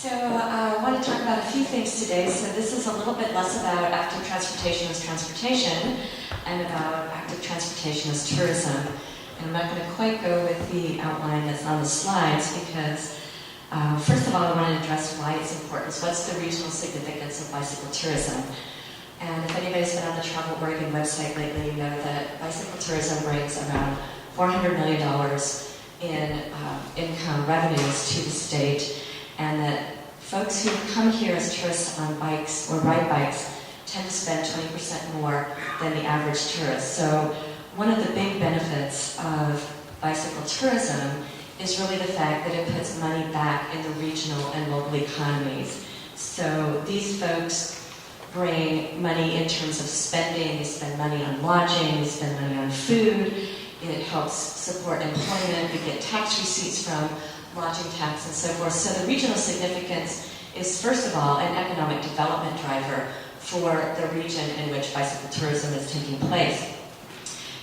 So I want to talk about a few things today. So this is a little bit less about active transportation as transportation and about active transportation as tourism. And I'm not going to quite go with the outline that's on the slides because first of all, I want to address why it's important. So what's the regional significance of bicycle tourism? And if anybody's been on the Travel Weigand website lately, you know that bicycle tourism brings around $400 million in income revenues to the state, and that folks who come here as tourists on bikes or ride bikes tend to spend 20% more than the average tourist. So one of the big benefits of bicycle tourism is really the fact that it puts money back in the regional and local economies. So these folks bring money in terms of spending. They spend money on lodging, they spend money on food. It helps support employment. We get tax receipts from lodging tax and so forth. So the regional significance is, first of all, an economic development driver for the region in which bicycle tourism is taking place.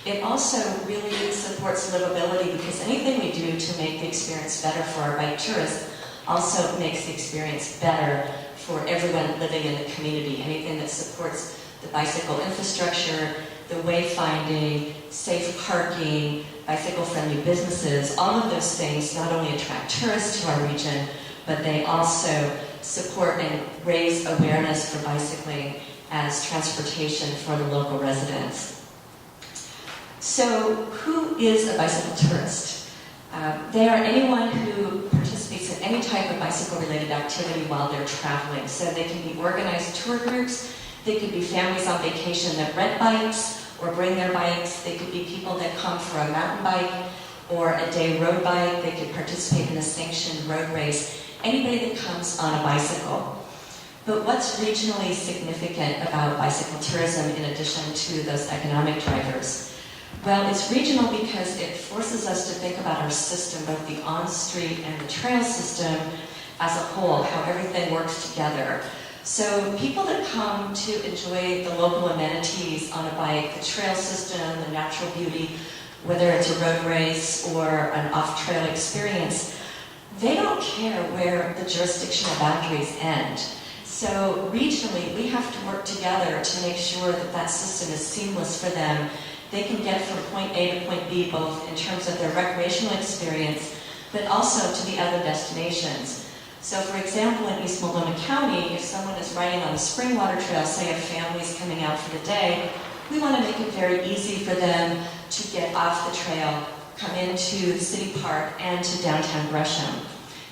It also really supports livability because anything we do to make the experience better for our bike tourists also makes the experience better for everyone living in the community. Anything that supports the bicycle infrastructure, the wayfinding, safe parking, bicycle-friendly businesses, all of those things not only attract tourists to our region, but they also support and raise awareness for bicycling as transportation for the local residents. So who is a bicycle tourist? They are anyone who participates in any type of bicycle-related activity while they're traveling. So they can be organized tour groups, they could be families on vacation that rent bikes or bring their bikes, they could be people that come for a mountain bike or a day road bike, they could participate in a sanctioned road race, anybody that comes on a bicycle. But what's regionally significant about bicycle tourism in addition to those economic drivers? Well, it's regional because it forces us to think about our system, both the on-street and the trail system as a whole, how everything works together. So people that come to enjoy the local amenities on a bike, the trail system, the natural beauty, whether it's a road race or an off-trail experience, they don't care where the jurisdictional boundaries end. So regionally, we have to work together to make sure that that system is seamless for them. They can get from point A to point B, both in terms of their recreational experience, but also to the other destinations. So for example, in East Multnomah County, if someone is riding on the Springwater Trail, say a family's coming out for the day, we want to make it very easy for them to get off the trail, come into the city park, and to downtown Gresham.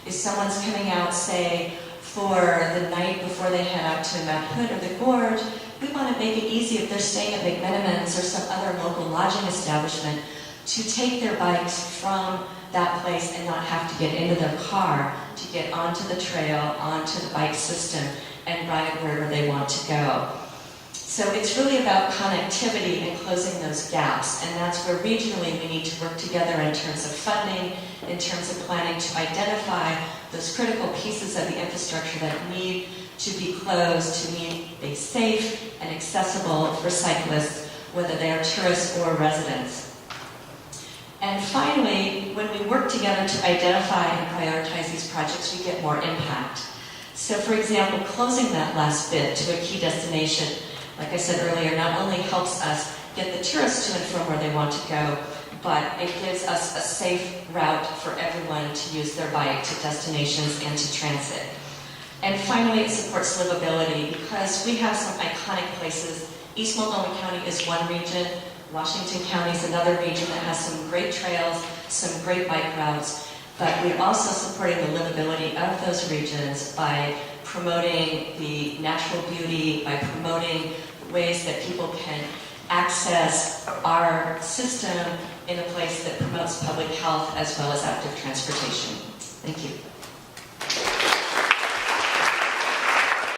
If someone's coming out, say, for the night before they head out to Mount Hood or the Gorge, we want to make it easy if they're staying at McMenamins or some other local lodging establishment to take their bikes from that place and not have to get into their car to get onto the trail, onto the bike system, and ride wherever they want to go. So it's really about connectivity and closing those gaps, and that's where regionally we need to work together in terms of funding, in terms of planning to identify those critical pieces of the infrastructure that need to be closed, to be safe and accessible for cyclists, whether they are tourists or residents. And finally, when we work together to identify and prioritize these projects, we get more impact. So for example, closing that last bit to a key destination, like I said earlier, not only helps us get the tourists to and from where they want to go, but it gives us a safe route for everyone to use their bike to destinations and to transit. And finally, it supports livability because we have some iconic places. East Multnomah County is one region, Washington County is another region that has some great trails, some great bike routes, but we're also supporting the livability of those regions by promoting the natural beauty, by promoting ways that people can access our system in a place that promotes public health as well as active transportation. Thank you.